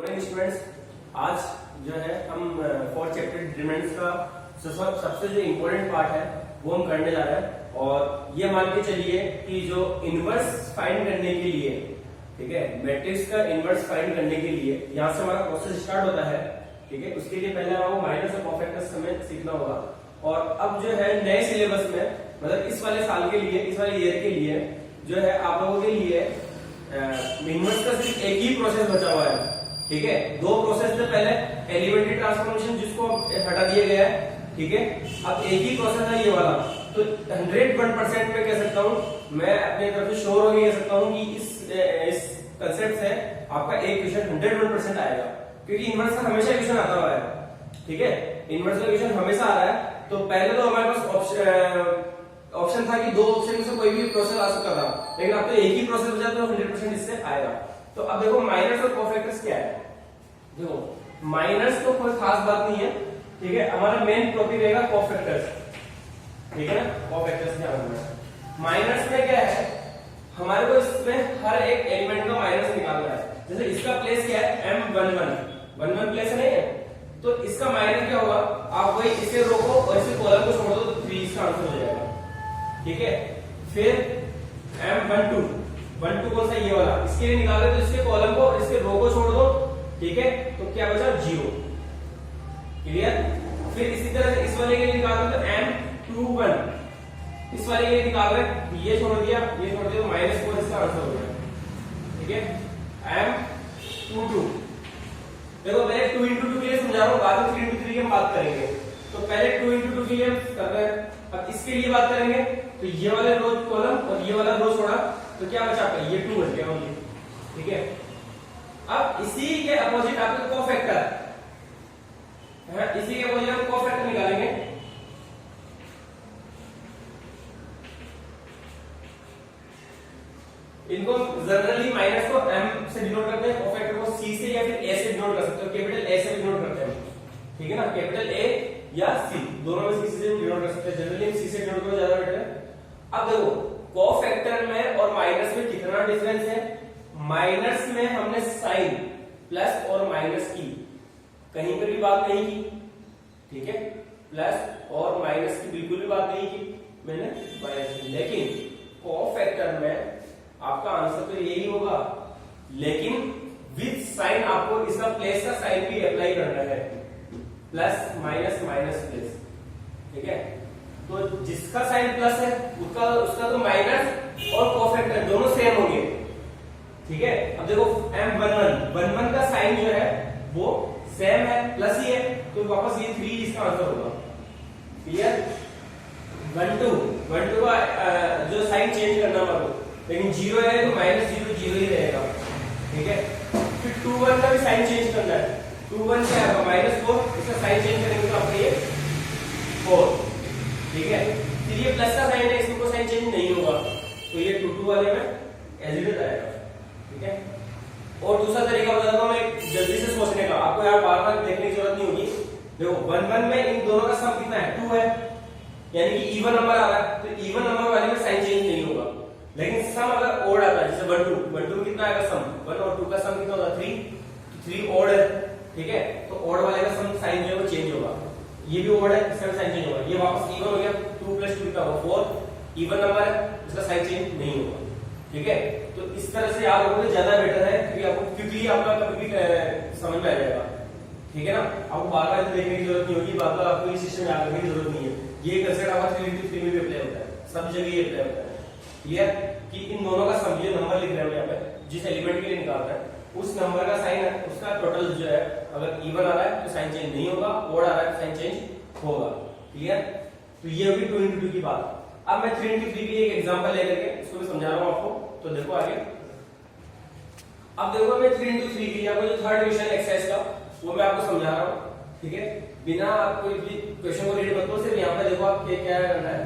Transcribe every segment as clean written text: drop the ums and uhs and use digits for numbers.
Students, आज जो है हम फोर्थ चैप्टर डिटरमिनेंट्स का सबसे जो इम्पोर्टेंट पार्ट है वो हम करने जा रहे हैं। और ये मान के चलिए कि जो इनवर्स फाइंड करने के लिए, ठीक है, मैट्रिक्स का इनवर्स फाइंड करने के लिए यहाँ से हमारा प्रोसेस स्टार्ट होता है। ठीक है, उसके लिए पहले हमें माइनस और कॉफैक्टर्स हमें सीखना होगा। और अब जो है नए सिलेबस में, मतलब इस वाले साल के लिए, इस वाले ईयर के लिए जो है आप लोगों के लिए इनवर्स का सिर्फ एक ही प्रोसेस बचा हुआ है। ठीक है, दो प्रोसेस थे पहले, एलिमेंट्री ट्रांसफॉर्मेशन जिसको हटा दिया गया है। ठीक है, अब एक ही प्रोसेस है ये वाला। तो 101% में कह सकता हूं, मैं अपने तरफ से श्योर होकर कह सकता हूं कि इस कंसेप्ट से आपका एक क्वेश्चन 101% आएगा, क्योंकि इनवर्स का हमेशा क्वेश्चन आता हुआ है। ठीक है, इनवर्स का क्वेश्चन हमेशा आ रहा है। तो पहले तो हमारे पास ऑप्शन था कि दो ऑप्शन में से कोई भी प्रोसेस आ सकता था, लेकिन अब तो एक ही प्रोसेस बचा तो 100% इससे आएगा। तो अब देखो माइनस और कॉफैक्टर्स क्या है। देखो माइनस तो कोई खास बात नहीं है, ठीक है, हमारा मेन टॉपिक रहेगा कॉफैक्टर्स। ठीक है ना, कॉफैक्टर्स क्या होगा। माइनस में क्या है, हमारे को इसमें हर एक एलिमेंट का माइनस निकालना है। जैसे इसका प्लेस क्या है, M11 प्लेस नहीं है, तो इसका माइनस क्या होगा, आप वही इसे रोको और इसे कॉलम को छोड़ दो तो 3 इसका आंसर हो जाएगा। ठीक है, फिर M12 कौन सा, ये वाला, इसके लिए निकाले तो इसके कॉलम को इसके रो को छोड़ दो। ठीक है, तो क्या बचा, 0। क्लियर। फिर इसी तरह से इस वाले के लिए निकालो तो M21, इस वाले के लिए निकाल रहे, ये छोड़ दिया, ये छोड़ दिया, -4 इसका आंसर हो गया। ठीक है, M22, देखो पहले 2 into 2 के लिए समझा रहा हूं, बाद में 3 into 3 की हम बात करेंगे। तो पहले 2 into 2 के लिए कर रहे हैं, अब इसके लिए बात करेंगे। तो ये वाला रो कॉलम और ये वाला रो छोड़ा तो क्या बचा आपका, ये 2 बच गया ओनली। ठीक है, अब इसी के अपोजिट आपका कॉफैक्टर है, इसी के अपोजिट हम कॉफैक्टर निकालेंगे। इनको जनरली माइनस को M से डिनोट करते हैं, कॉफैक्टर को C से या फिर A से डिनोट कर सकते हो, कैपिटल A से डिनोट करते हैं। ठीक है ना, कैपिटल A या C, दोनों में से किसी से डिनोट कर सकते हैं। जनरली हम C से डिनोट करो, ज्यादा बेटर है। अब देखो कॉफैक्टर में और माइनस में कितना डिफरेंस है। माइनस में हमने साइन प्लस और माइनस की, कहीं पर भी बात नहीं की। ठीक है, प्लस और माइनस की बिल्कुल भी बात नहीं की मैंने माइनस की। लेकिन कॉफैक्टर में आपका आंसर तो यही होगा, लेकिन विद साइन आपको इसका प्लस का साइन भी अप्लाई करना है, प्लस माइनस माइनस प्लस। ठीक है, तो जिसका साइन प्लस है उसका तो माइनस और कॉफैक्टर दोनों सेम होंगे। ठीक है, अब देखो M11 का साइन जो है वो सेम है, प्लस ही है, तो वापस ये 3 इसका आंसर होगा। क्लियर। 12 का जो साइन चेंज करना होगा, लेकिन 0 है तो -0 0 ही रहेगा। ठीक है, फिर 21 का भी साइन चेंज करना है। 21 से आएगा -4, इसका साइन चेंज करेंगे तो आपका ये 4। ठीक है, फिर ये प्लस का साइन है, इसमें कोई साइन चेंज नहीं होगा, तो ये 2 वाले में एज इट इज आएगा। ठीक है, और दूसरा तरीका बता दूं मैं जल्दी से सोचने का, आपको यार बार बार देखने की जरूरत नहीं होगी। देखो 11 में इन दोनों का सम कितना है, 2 है, यानी कि इवन नंबर आ रहा है, तो इवन नंबर वाले में साइन चेंज नहीं होगा। लेकिन सम अगर ओड आता है, जैसे 12 में कितना आएगा सम, 1 और 2 का सम कितना होगा, 3 ओड है। ठीक है, तो ओड वाले का सम साइन जो है वो चेंज होगा। ये भी ओड है, इसका साइन चेंज होगा। ये वापस इवन हो गया, 2 + 2 कितना होगा, 4, इवन नंबर है, इसका साइन चेंज नहीं होगा। ठीक है, तो इस तरह से आप लोगों को ज्यादा बेटर है, क्योंकि आपको क्विकली आपका कभी भी समझ में आ जाएगा। ठीक है ना, आपको बार बार देखने की जरूरत नहीं होगी, बार बार आपको इस सिस्टम में आने की जरूरत नहीं है। ये कंसेप्ट आपका 3 into 3 में भी अप्लाई होता है, सब जगह ये अप्लाई होता है। क्लियर, कि इन दोनों का सम, ये नंबर लिख रहे हैं यहाँ पे, जिस एलिमेंट के लिए निकाल रहे हैं उस नंबर का साइन है, उसका टोटल जो है, अगर इवन आ रहा है तो साइन चेंज नहीं होगा, ओड आ रहा है तो साइन चेंज होगा। क्लियर, तो ये होगी 2 into 2 की बात। अब मैं 3 into 3 की एक एग्जांपल लेकर के इसको भी समझा रहा हूं आपको, तो देखो आगे। अब देखो मैं 3 into 3 की आपको जो थर्ड क्वेश्चन एक्सरसाइज का वो मैं आपको समझा रहा हूं। ठीक है, बिना आपको क्वेश्चन को रीड मत करो, सिर्फ यहाँ पे देखो आप क्या करना है।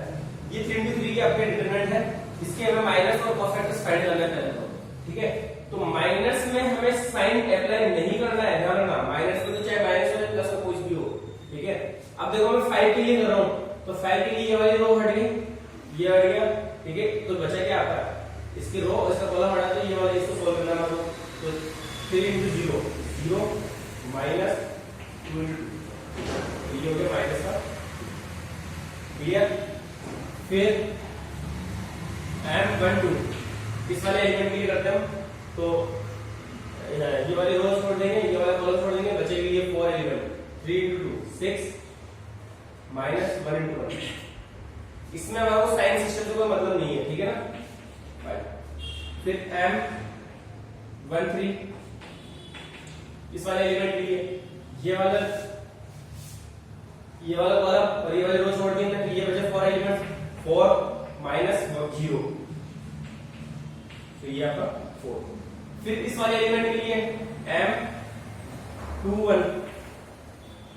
ये 3 into 3 की आपके डिटरमिनेंट है, इसके हमें माइनस और कॉफैक्टर्स फाइंड करना है। ठीक है, तो माइनस में हमें साइन अप्लाई नहीं करना है, ध्यान रखना। माइनस में तो चाहे माइनस हो प्लस हो, कुछ भी हो। ठीक है, अब देखो मैं 5 के लिए कर रहा हूं, तो 5 के लिए ये वाली रो हट गई, ये हट गया। ठीक है, तो बचा क्या आपका, इसकी रो, इसका कॉलम हटा, तो ये वाला इसको सोल्व करना है। तो 3 into 0 माइनस 2 इंटू 2, ये हो गया माइनस का, क्लियर। फिर M12 इस वाले एलिमेंट के लिए करते हैं हम, तो ये वाले रो छोड़ देंगे, ये वाला कॉलम छोड़ देंगे, बचेगी ये 4 एलिमेंट, 3 इंटू 2 6 माइनस 1 इंटू 1। इसमें हमारा साइन सिस्टम का मतलब नहीं है, ठीक है ना। फिर M13 इस वाले एलिमेंट के लिए ये वाला कॉलम और ये वाले रो छोड़ दिए, तो ये बचे 4 एलिमेंट, 4 माइनस 0, तो ये आपका 4। फिर इस वाले एलिमेंट के लिए M21,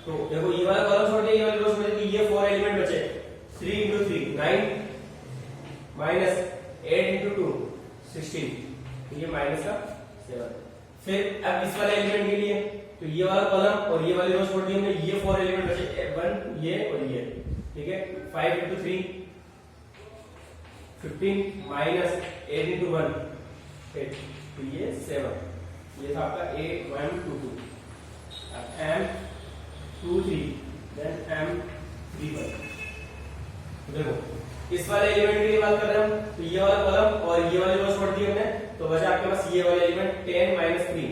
तो देखो ये वाला कॉलम छोड़ दिया, ये वाले रो छोड़ दिए, ये 4 एलिमेंट बचे, 3 इंटू 3 9 माइनस 8 इंटू 2 16, तो ये माइनस का 7। फिर अब इस वाले एलिमेंट के लिए तो ये वाला कॉलम और ये वाली रो छोड़ दी हमने, ये 4 एलिमेंट बचे, 1 ये और ये, ठीक है। 5 इंटू 3 15 माइनस 8 इंटू 1 8, तो ये 7, ये था आपका A122। अब M23 देन M31, देखो इस वाले एलिमेंट के लिए बात कर रहे हैं हम, तो ये वाला कॉलम और ये वाली रो छोड़ दी हमने, तो बचा आपके पास ये वाला एलिमेंट 10 माइनस 3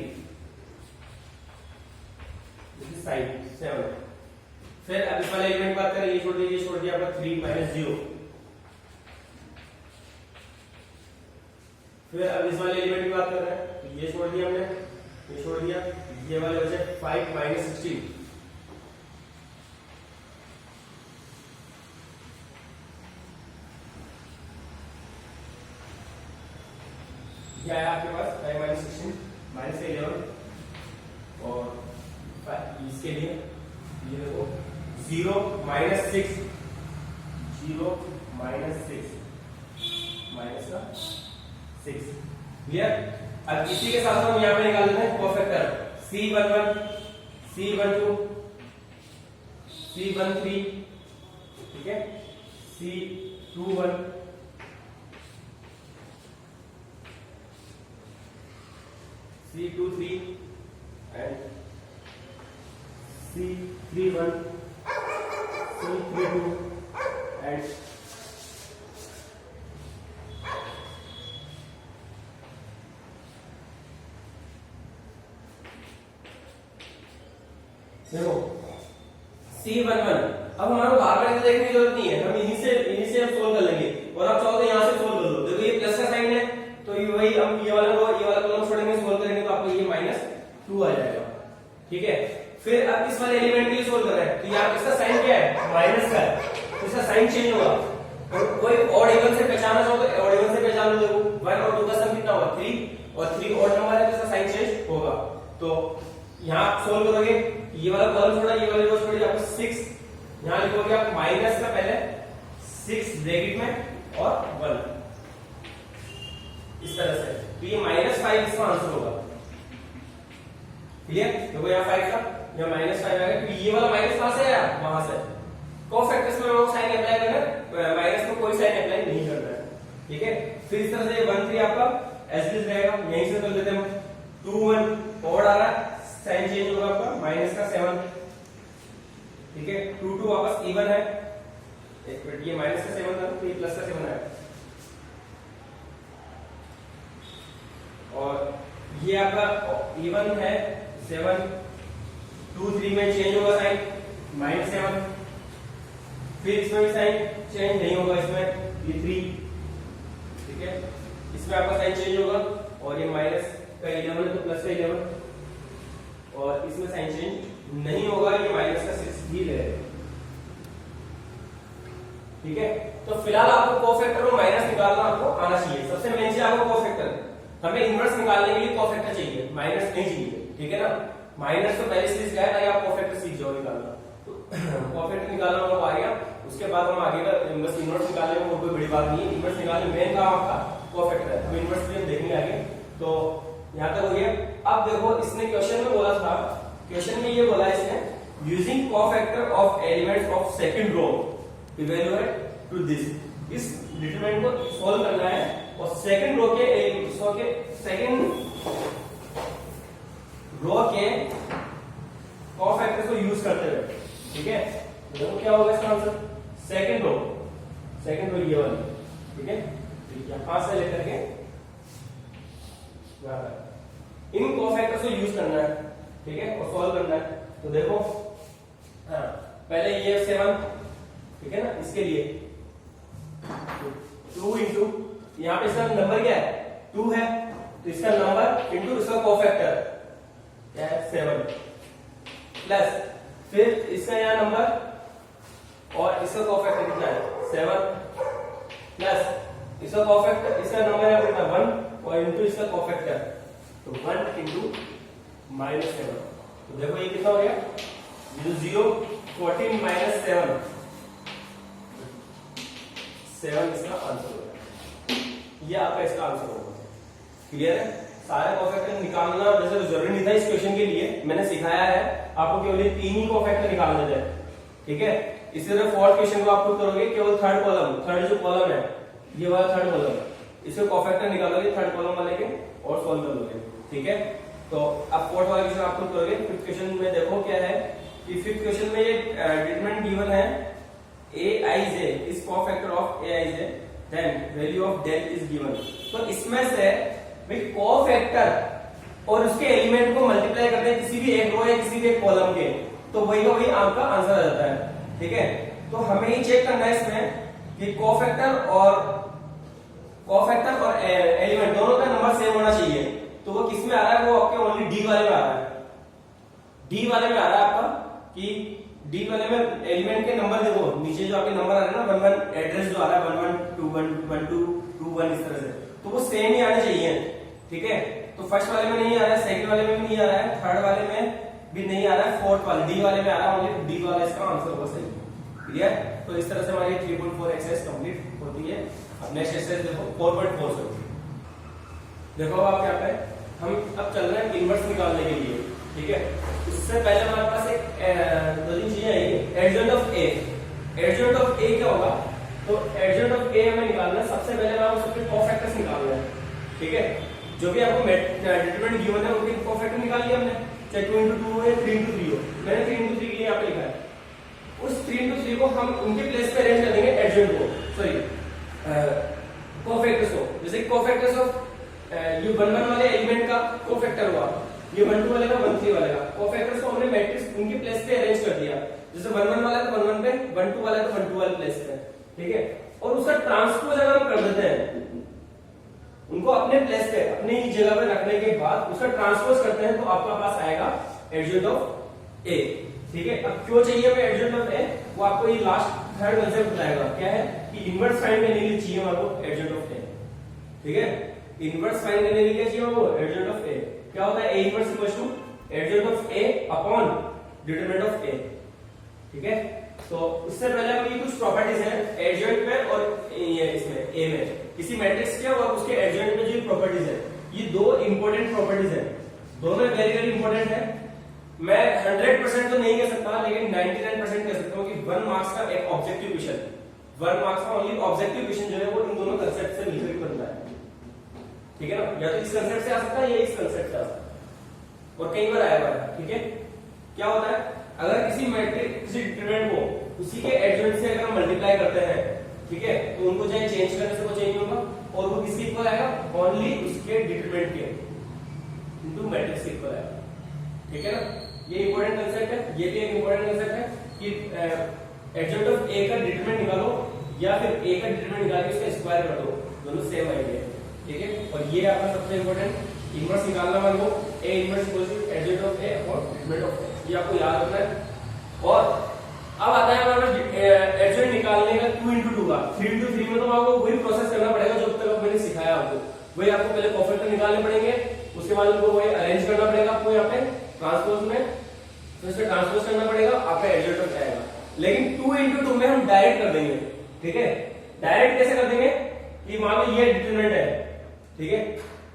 साइड 7। फिर अब इस वाले एलिमेंट की बात करें, ये छोड़ दिया आपका 3 माइनस 0। फिर अब इस वाले एलिमेंट की बात कर रहे हैं, तो ये छोड़ दिया हमने, ये छोड़ दिया, ये वाले बचे 5 माइनस 16। ये आया आपके पास 5 माइनस 16 माइनस 11, और इसके लिए ये देखो 0 माइनस 6 माइनस का 6, क्लियर। अब इसी के साथ हम यहाँ पे निकाल लेते हैं कोफैक्टर C11 C12 C13, ठीक है, C21 C23 and C31 C32 and देखो C11। अब हमारे बार बार देखने की जरूरत नहीं है, हम इन्हीं से सोल्व कर लेंगे, और आप चाहो तो यहाँ से सोल्व कर लो। देखो ये प्लस का साइन है, तो ये वही हम ये वाला कॉलम छोड़ेंगे, सोल्व करेंगे, तो आपको ये -2 आ जाएगा, ठीक है। फिर अब इस वाले एलिमेंट के लिए सोल्व कर रहे हैं, तो यहाँ इसका साइन क्या है, माइनस का है, तो इसका साइन चेंज होगा। और कोई ऑड इवन से पहचानना चाहो तो ऑड इवन से पहचान लो। देखो 1 और 2 का सम कितना होगा 3, और 3 ऑड नंबर है, तो इसका साइन चेंज होगा। तो यहाँ आप सोल्व करोगे, ये वाला कॉलम छोड़ा, ये वाले रो छोड़ी, आपको 6 यहाँ लिखोगे आप, माइनस का पहले 6 ब्रैकेट में और 1 इस तरह से, तो ये -5 इसका आंसर होगा, क्लियर। देखो यहाँ 5 का, यहाँ -5 आएगा, तो ये वाला माइनस कहां से आया, वहां से। कोफैक्टर्स में लोग साइन अप्लाई करना, माइनस में कोई साइन अप्लाई नहीं करना है, ठीक है। फिर इस तरह से 1 3 आपका एज इट इज रहेगा, यहीं से कर लेते हैं हम। 2 1 ऑड आ रहा है, साइन चेंज होगा आपका, माइनस का 7, ठीक है। 2 2 वापस इवन है, एक मिनट, ये माइनस का 7 था, तो ये प्लस का 7 है, और ये आपका इवन है 7, 2 3 में चेंज होगा साइन, -7। फिर इसमें भी साइन चेंज नहीं होगा, इसमें ये 3, ठीक है। इसमें आपका साइन चेंज होगा, और ये माइनस का 11 है, तो प्लस का 11, और इसमें साइन चेंज नहीं होगा, ये माइनस का 6 ही रहेगा, ठीक है। तो फिलहाल आपको कोफैक्टर और माइनस निकालना आपको आना चाहिए। सबसे मेन चीज आपको कोफैक्टर, हमें इनवर्स निकालने के लिए कोफैक्टर चाहिए, माइनस नहीं चाहिए, ठीक है ना। माइनस तो पहले सीरीज का है, ताकि आप कोफैक्टर सीख जाओ निकालना। तो कोफैक्टर निकालना हम आ गया, उसके बाद हम आगे का बस इनवर्स निकालने में कोई बड़ी बात नहीं है। इनवर्स निकालने मेन काम आपका कोफैक्टर है, अब इनवर्स भी हम देखेंगे आगे। तो यहाँ तक हो गया। अब देखो इसने क्वेश्चन में बोला था, क्वेश्चन में ये बोला इसने, using cofactor of elements of second row evaluate to this. इस डिटरमिनेंट को सॉल्व करना है, और सेकंड रो के को यूज करते हुए, ठीक है। देखो क्या होगा इसका आंसर, सेकंड रो ये वाली, ठीक है। यहां से लेकर के यहां तक इन कोफैक्टर्स को यूज करना है, ठीक है, और सॉल्व करना है। तो देखो हाँ, पहले ये 7, ठीक है ना, इसके लिए 2 इंटू यहाँ पे इसका नंबर क्या है 2 है, तो इसका नंबर इंटू इसका कोफैक्टर क्या है 7, प्लस फिर इसका यहाँ नंबर और इसका कोफैक्टर कितना है 7, प्लस इसका कोफैक्टर, इसका नंबर है कितना 1 और इंटू इसका कोफैक्टर, तो 1 इंटू -7। तो देखो ये कितना हो गया 0 14 माइनस 7 इसका आंसर होगा। ये आपका इसका आंसर होगा। क्लियर है? सारे कोफैक्टर निकालना वैसे तो जरूरी नहीं था इस क्वेश्चन के लिए, मैंने सिखाया है आपको केवल 3 ही कोफैक्टर निकालने थे, ठीक है। इसी तरह फोर्थ क्वेश्चन को आप करोगे केवल थर्ड जो कॉलम है ये वाला थर्ड कॉलम, इसके कोफैक्टर निकालोगे थर्ड कॉलम वाले के और सॉल्व कर लोगे, ठीक है। तो अब फोर्थ वाला क्वेश्चन आप करोगे। फिफ्थ क्वेश्चन में देखो क्या है कि फिफ्थ क्वेश्चन में ये डिटरमिनेंट गिवन है aij is cofactor of aij, then value of del is given। तो इसमें से भाई कोफैक्टर और उसके एलिमेंट को मल्टीप्लाई करते हैं किसी भी एक रो या किसी भी एक कॉलम के, तो वही का वही आपका आंसर आ जाता है, ठीक है। तो हमें ये चेक करना है इसमें कि कोफैक्टर और एलिमेंट दोनों का नंबर सेम होना चाहिए। तो वो किस में आ रहा है, वो आपके ओनली डी वाले में आ रहा है, डी वाले में आ रहा है आपका कि डी वाले में एलिमेंट के नंबर देखो नीचे जो आपके नंबर आ रहे हैं ना 11 एड्रेस जो आ रहा है 11 21 12 21 इस तरह से, तो वो सेम ही आने चाहिए, ठीक है। तो फर्स्ट वाले में नहीं आ रहा है, सेकंड वाले में भी नहीं आ रहा है, थर्ड वाले में भी नहीं आ रहा है, फोर्थ वाले डी वाले में आ रहा है, ओनली डी वाला इसका आंसर होगा सही। क्लियर? तो इस तरह से हमारी 3.4 एक्सरसाइज कंप्लीट होती है। अब नेक्स्ट एक्सरसाइज देखो 4.4 से देखो आप क्या पे हम अब चल रहे हैं इनवर्स निकालने के लिए, ठीक है। इससे पहले हमारे पास एक दो तीन चीजें आएगी। Adjoint of A, adjoint of A क्या होगा, तो एडजॉइंट ऑफ ए हमें निकालना है। सबसे पहले हमें उसके कोफैक्टर्स निकालना है, ठीक है। जो भी आपको डिटरमिनेंट गिवन है उनके कोफैक्टर निकाल लिया हमने, चाहे 2 into 2 हो या 3 into 3 हो। मैंने 3 into 3 के लिए यहाँ पे लिखा है। उस 3 into 3 को हम उनके प्लेस पे अरेंज कर देंगे एडजॉइंट को, सॉरी कोफैक्टर्स को। जैसे कोफैक्टर्स ऑफ ये 1 1 वाले एलिमेंट का कोफैक्टर हुआ, ये 1 2 वाले का 1 3 वाले का कोफैक्टर्स को हमने मैट्रिक्स उनके प्लेस पे अरेंज कर दिया। जैसे 1 1 वाला तो 1 1 पे, 1 2 वाला तो 1 2 वाले प्लेस पे, ठीक है। और उसका ट्रांसपोज अगर हम कर देते हैं उनको अपने प्लेस पे अपनी ही जगह पे रखने के बाद उसका ट्रांसपोज करते हैं, तो आपका पास आएगा एडजॉइंट ऑफ ए, ठीक है। अब क्यों चाहिए हमें एडजॉइंट ऑफ ए, वो आपको ये लास्ट थर्ड कंसेप्ट बताएगा। क्या है कि इनवर्स फाइंड करने के लिए चाहिए हमारे एडजॉइंट ऑफ ए, ठीक है। इनवर्स फाइंड करने के लिए क्या चाहिए वो एडजॉइंट ऑफ ए। क्या होता है A inverse equal to adjoint of A upon determinant of A, ठीक है। तो उससे पहले हम ये कुछ प्रॉपर्टीज हैं एडजॉइंट में और ये इसमें ए में, किसी मैट्रिक्स के और उसके एडजॉइंट में जो प्रॉपर्टीज है, ये दो इंपॉर्टेंट प्रॉपर्टीज है, दोनों वेरी वेरी इंपॉर्टेंट है। मैं 100% तो नहीं कह सकता, लेकिन 99% कह सकता हूँ कि 1 मार्क्स का एक ऑब्जेक्टिव क्वेश्चन, 1 मार्क्स का ओनली ऑब्जेक्टिव क्वेश्चन जो है वो इन दोनों कंसेप्ट से मिलकर बनता है, ठीक है ना। या तो इस कंसेप्ट से आ सकता है या इस कंसेप्ट से आ सकता है, और कई बार आया हुआ है, ठीक है। क्या होता है अगर किसी मैट्रिक्स किसी डिटरमिनेंट को उसी के एडजॉइंट से अगर हम मल्टीप्लाई करते हैं, ठीक है, तो उनको चाहे चेंज करने से वो चेंज होगा और वो किसके इक्वल आएगा, ओनली उसके डिटरमिनेंट के इनटू मैट्रिक्स के इक्वल आएगा, ठीक है ना। ये इंपॉर्टेंट कंसेप्ट है, ये भी एक इंपॉर्टेंट कंसेप्ट है कि एडजॉइंट ऑफ ए का डिटरमिनेंट निकालो या फिर ए का डिटरमिनेंट निकाल के उसका स्क्वायर कर दो, दोनों सेम आएंगे, ठीक है। और ये आपका सबसे इंपॉर्टेंट इनवर्स निकालना मान लो A inverse equal to adjoint of A और डिटरमिनेंट ऑफ ए, ये आपको याद रखना है। और अब आता है हमारा एडजॉइंट निकालने का 2 into 2 का। 3 into 3 में तो आपको वही प्रोसेस करना पड़ेगा जो अब तक मैंने सिखाया आपको, वही आपको पहले कोफैक्टर निकालने पड़ेंगे, उसके बाद उनको वही अरेंज करना पड़ेगा आपको यहाँ पे ट्रांसपोज में, तो इसमें ट्रांसपोज करना पड़ेगा, आपका एडजॉइंट ऑफ आएगा। लेकिन 2 into 2 में हम डायरेक्ट कर देंगे, ठीक है। डायरेक्ट कैसे कर देंगे कि मान लो ये डिटरमिनेंट है, ठीक है,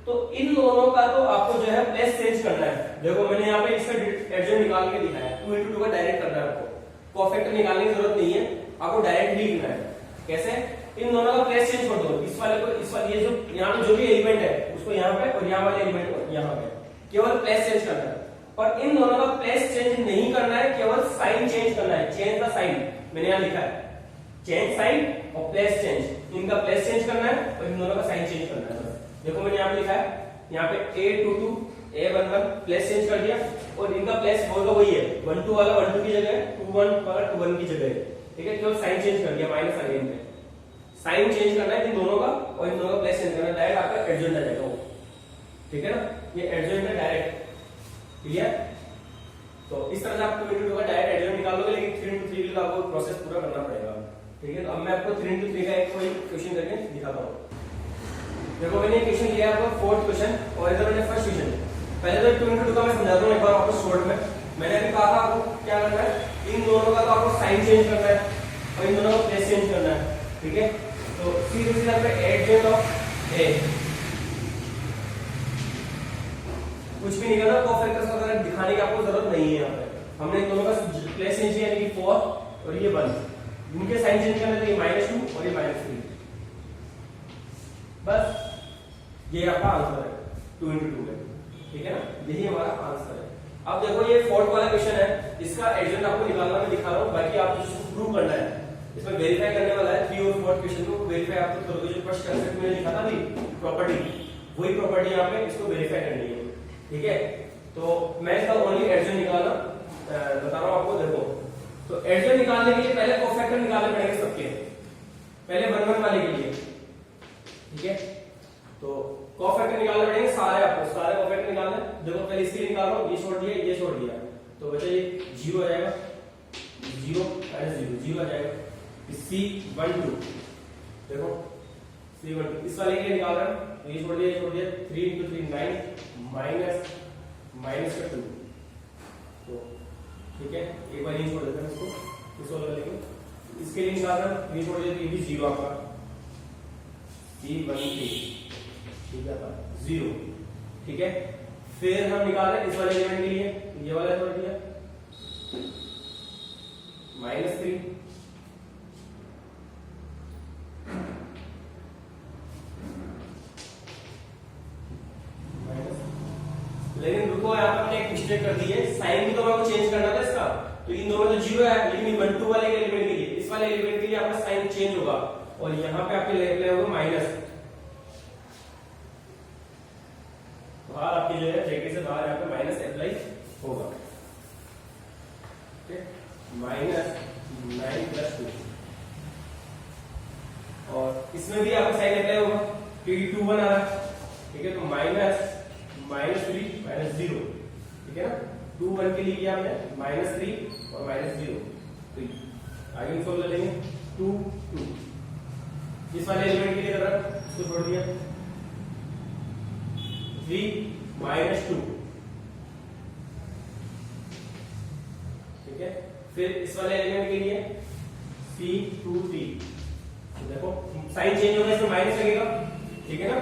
तो इन दोनों का तो आपको जो है प्लेस चेंज करना है। देखो मैंने यहाँ पे इसका एडजॉइंट निकाल के दिखाया है, 2 into 2 का डायरेक्ट करना है आपको, कोफैक्टर निकालने की जरूरत नहीं है, आपको डायरेक्ट ही लिखना है। कैसे, इन दोनों का प्लेस चेंज कर दो, इस वाले को इस वाले, ये जो यहाँ पे जो भी एलिमेंट है उसको यहाँ पे और यहाँ वाले एलिमेंट को यहाँ पे, केवल प्लेस चेंज करना है। और इन दोनों का प्लेस चेंज नहीं करना है, केवल साइन चेंज करना है। चेंज द साइन मैंने यहां लिखा है, चेंज साइन और प्लेस चेंज। इनका प्लेस चेंज करना है और इन दोनों का साइन चेंज करना है बस। देखो मैंने यहां पे लिखा है, यहाँ पे A22 A11 प्लेस चेंज कर दिया और इनका प्लेस होगा वही है, 12 वाला 12 की जगह है, 21 वाला 21 की जगह है। ठीक है, केवल साइन चेंज कर दिया, माइनस आ गया इनपे। साइन चेंज करना है इन दोनों का और इन दोनों का प्लेस चेंज करना है, डायरेक्ट आपका एडजॉइंट आ जाएगा वो। ठीक है ना, ये एडजॉइंट है डायरेक्ट। क्लियर? तो इस तरह से आप 2 into 2 का डायरेक्ट एडजॉइंट निकाल लोगे, लेकिन 3 into 3 का आपको प्रोसेस पूरा करना पड़ेगा। ठीक है, तो अब मैं आपको 3 into 3 का एक कोई क्वेश्चन करके दिखाता हूँ। देखो मैंने क्वेश्चन लिया आपको फोर्थ क्वेश्चन और इधर मैंने फर्स्ट क्वेश्चन। पहले तो 2 into 2 का मैं समझाता हूँ एक बार आपको शॉर्ट में। मैंने अभी कहा था आपको क्या करना है, इन दोनों का तो आपको साइन चेंज करना है और इन दोनों का प्लेस चेंज करना है। ठीक है, तो सीधे पे एडजॉइंट ऑफ ए कुछ भी नहीं करना, कोफैक्टर्स वगैरह दिखाने की आपको जरूरत नहीं है। यहाँ पे हमने इन दोनों का प्लेस चेंज किया, यानी कि 4 और ये 1, इनके साइन चेंज करना है, -2 और ये -3। बस ये आपका आंसर है 2 into 2 में। ठीक है ना, यही हमारा आंसर है। अब देखो ये फोर्थ वाला क्वेश्चन है, इसका एडजॉइंट आपको निकालना मैं दिखा रहा हूँ, बाकी आपको इसको प्रूव करना है। इसमें वेरीफाई करने वाला है 3 और 4 क्वेश्चन को वेरीफाई आपको करोगे। जो फर्स्ट कंसेप्ट मैंने लिखा था अभी प्रॉपर्टी, वही प्रॉपर्टी यहाँ पे इसको वेरीफाई करनी है। ठीक है, तो मैं इसका ओनली एडजॉइंट निकालना बता रहा हूँ आपको। देखो तो एडजॉइंट निकालने के लिए पहले कोफैक्टर निकालने पड़ेंगे सबके, पहले 1 वाले के लिए। ठीक है, तो कोफैक्टर निकालने पड़ेंगे सारे, आपको सारे कोफैक्टर निकालने। देखो पहले इसके लिए निकाल रहा हूं, ये छोड़ दिया, ये छोड़ दिया, तो बचा ये 0 आ जाएगा, 0 -0 0 आ जाएगा। C12 देखो C12 इस वाले के लिए निकाल रहा हूं, ये छोड़ दिया, ये छोड़ दिया, 3 into 3 9 माइनस का 2। तो ठीक है, एक बार ये छोड़ देते हैं, इसको इस वाला लेंगे। इसके लिए निकाल रहा हूं, ये छोड़ दिया, ये भी 0 आपका C13 ठीक है 0। ठीक है, फिर हम निकाल रहे हैं इस वाले एलिमेंट के लिए, ये वाला छोड़ दिया, -3 लेकिन रुको, यहाँ पर हमने एक मिस्टेक कर दी है, साइन भी तो आपको चेंज करना था इसका। तो इन दोनों में तो 0 है, लेकिन 1 2 वाले एलिमेंट के लिए, इस वाले एलिमेंट के लिए आपका साइन चेंज होगा और यहाँ पे आपके ले होगा माइनस। बाहर आपकी जो है ब्रैकेट से बाहर यहाँ पे माइनस अप्लाई होगा। ठीक है, -9 + 2 और इसमें भी आपका साइन अप्लाई होगा क्योंकि 2 1 आ रहा है। ठीक है, तो -3 -0। ठीक है ना, 2 1 के लिए किया हमने -3 और -0। तो आगे सोल्व कर लेंगे 2 2 इस वाले एलिमेंट के लिए कर रहा इसको छोड़ दिया, 3 -2। ठीक है, फिर इस वाले एलिमेंट के लिए C23। तो देखो साइन चेंज होगा, इसमें माइनस लगेगा। ठीक है ना,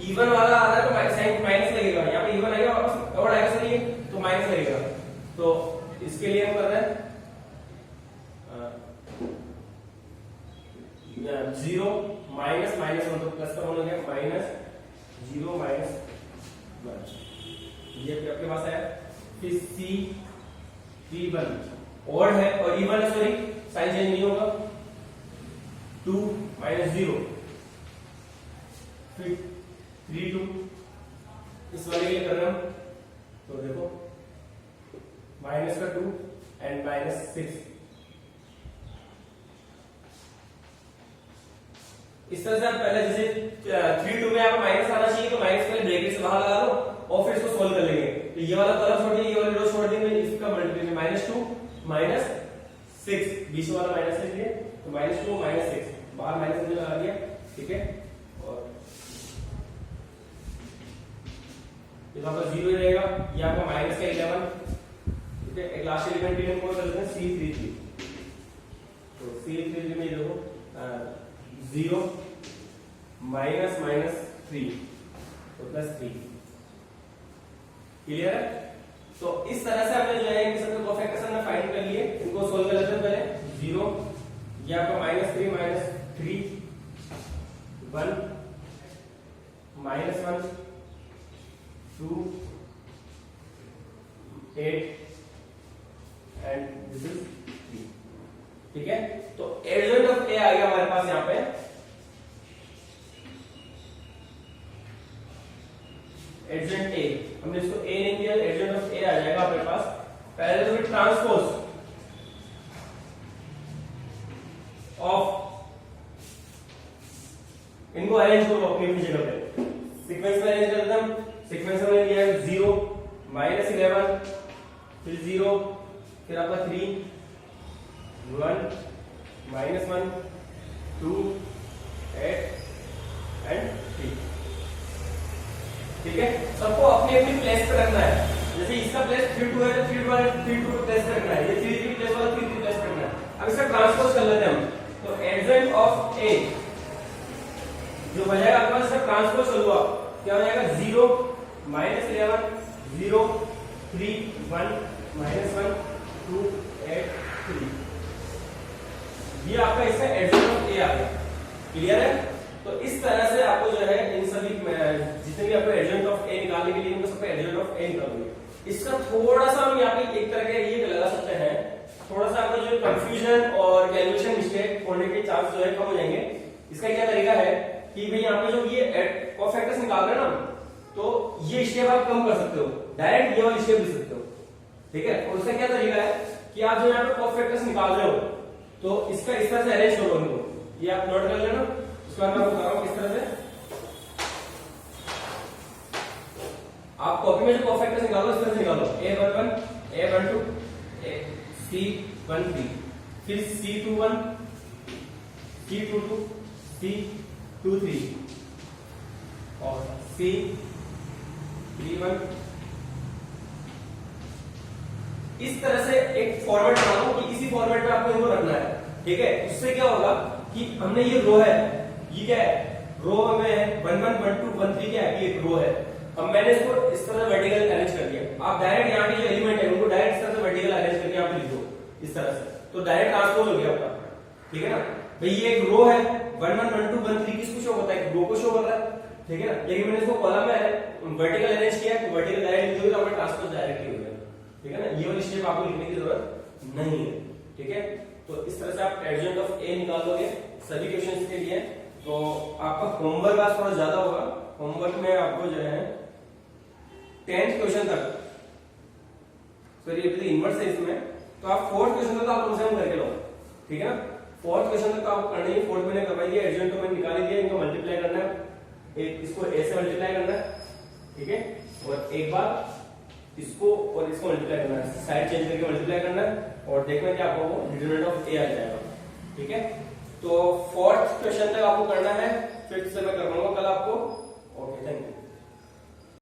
इवन वाला आ रहा है तो साइन माइनस लगेगा, यहाँ पे इवन आएगा वापस और आएगा सर ये तो माइनस लगेगा। तो इसके लिए हम कर रहे हैं 0 -1 तो प्लस का होना गया, -0 -1 ये आपके पास आया। फिर C31 ऑड है और इवन है, सॉरी साइन चेंज नहीं होगा, 2 -0। फिर 3 2 इस वाले के लिए कर रहे हैं, तो देखो -2 एंड -6। इस तरह से आप पहले जैसे 3 2 में आपको माइनस आना चाहिए, तो माइनस पहले ब्रैकेट से बाहर लगा लो और फिर इसको सोल्व कर लेंगे। तो ये वाला कॉलम छोड़ दिया, ये वाला रो छोड़ देंगे, इसका मल्टीप्लिकेशन -2 -6 बीच वाला माइनस ले लिए, तो -2 -6 बाहर माइनस में लगा दिया। ठीक है, और ये आपका 0 रहेगा, ये आपका माइनस का 11। ठीक है, एक लास्ट एलिमेंट के लिए हम कर लेते हैं C33। तो C33 में देखो 0 -3 तो +3। क्लियर है? तो इस तरह से हमने जो है इन सबके कोफैक्टर्स हमने फाइंड कर लिए, इनको सोल्व कर लेते हैं पहले। 0 ये आपका -3 -3 1 -1 2 8 एंड दिस इज 3। ठीक है, तो एडजॉइंट ऑफ ए आ गया हमारे पास यहाँ पे एडजॉइंट ए, हमने इसको ए नहीं किया, एडजॉइंट ऑफ ए आ जाएगा हमारे पास। पहले तो ट्रांसपोज ऑफ, इनको अरेंज करो अपनी अपनी जगह पे, सीक्वेंस में अरेंज कर दें। सीक्वेंस में लिया 0 -11 फिर 0 फिर आपका 3 1 -1 2 8 एंड 3। ठीक है, सबको अपनी अपनी प्लेस पे रखना है। जैसे इसका प्लेस 3 2 है तो 3 1 3 2 प्लेस पे रखना है, ये 3 3 प्लेस वाला 3 3 प्लेस पे रखना है। अब इसका ट्रांसपोज कर लेते हैं हम। तो एडजॉइंट ऑफ ए जो बजाएगा आपके पास, इसका ट्रांसपोज कर लो आप, क्या हो जाएगा 0 -11 0 3 1 -1 2 8 3। ये आपका इसका एडजॉइंट ऑफ ए आ गया। क्लियर है? तो इस तरह से आपको जो है इन सभी जितने भी आपको एडजॉइंट ऑफ ए निकालने के लिए इनको सबको एडजॉइंट ऑफ ए निकालोगे। इसका थोड़ा सा हम यहाँ पे एक तरह के ये लगा सकते हैं, थोड़ा सा आपका जो कंफ्यूजन और कैलकुलेशन मिस्टेक होने के चांस जो है कम हो जाएंगे। इसका क्या तरीका है कि भाई यहाँ पे जो ये कोफैक्टर्स निकाल रहे हैं ना, तो ये स्टेप आप कम कर सकते हो, डायरेक्ट ये वाली स्टेप ले सकते हो। ठीक है, और उसका क्या तरीका है कि आप जो यहाँ पे कोफैक्टर्स निकाल रहे हो तो इसका इस तरह से अरेंज करो इनको, ये आप नोट कर लेना। उसके बाद मैं बता रहा हूं किस तरह से आप कॉपी में जो कोफैक्टर्स निकालो इस तरह से निकालो, A11 A12 C13 फिर C21 C22 C23 और C31। इस तरह से एक फॉर्मेट बनाओ कि इसी फॉर्मेट में आपको इनको रखना है। ठीक है, उससे क्या होगा कि हमने ये रो है, ये क्या है, रो में 1 1 1 2 1 3 क्या है, ये एक रो है। अब मैंने इसको इस तरह वर्टिकल अरेंज कर दिया। आप डायरेक्ट यहाँ के जो एलिमेंट है उनको डायरेक्ट इस तरह से वर्टिकल अरेंज करके आप लिख दो इस तरह से, तो डायरेक्ट ट्रांसपोज हो गया आपका। ठीक है ना भाई, ये एक रो है 1 1 1 2 1 3 किसको शो होता है, रो को शो कर रहा है। ठीक है ना, लेकिन मैंने इसको कॉलम में वर्टिकल अरेंज किया तो वर्टिकल डायरेक्ट लिख दोगे तो आपका ट्रांसपोज डायरेक्टली हो गया। ठीक है ना, ये वाली स्टेप आपको लिखने की जरूरत नहीं है। ठीक है, तो इस तरह से आप एडजॉइंट ऑफ ए निकाल दोगे सभी क्वेश्चंस के लिए। तो आपका होमवर्क आज थोड़ा ज्यादा होगा। होमवर्क में आपको जो है 10th क्वेश्चन तक, सॉरी ये इनवर्स है इसमें, तो आप 4th क्वेश्चन तक आप कम से कम करके लो। ठीक है ना, 4th क्वेश्चन तक आपको करना है। 4th मैंने करवाई दिया, एडजॉइंट तो मैंने निकाल दिया, इनको मल्टीप्लाई करना है, एक इसको ए से मल्टीप्लाई करना है। ठीक है, और एक बार इसको और इसको मल्टीप्लाई करना है, साइड चेंज करके मल्टीप्लाई करना है और देखना कि आपको वो डिटरमिनेंट ऑफ ए आ जाएगा। ठीक है, तो 4th क्वेश्चन तक आपको करना है, 5th से मैं करवाऊंगा कल आपको। Okay, thank you.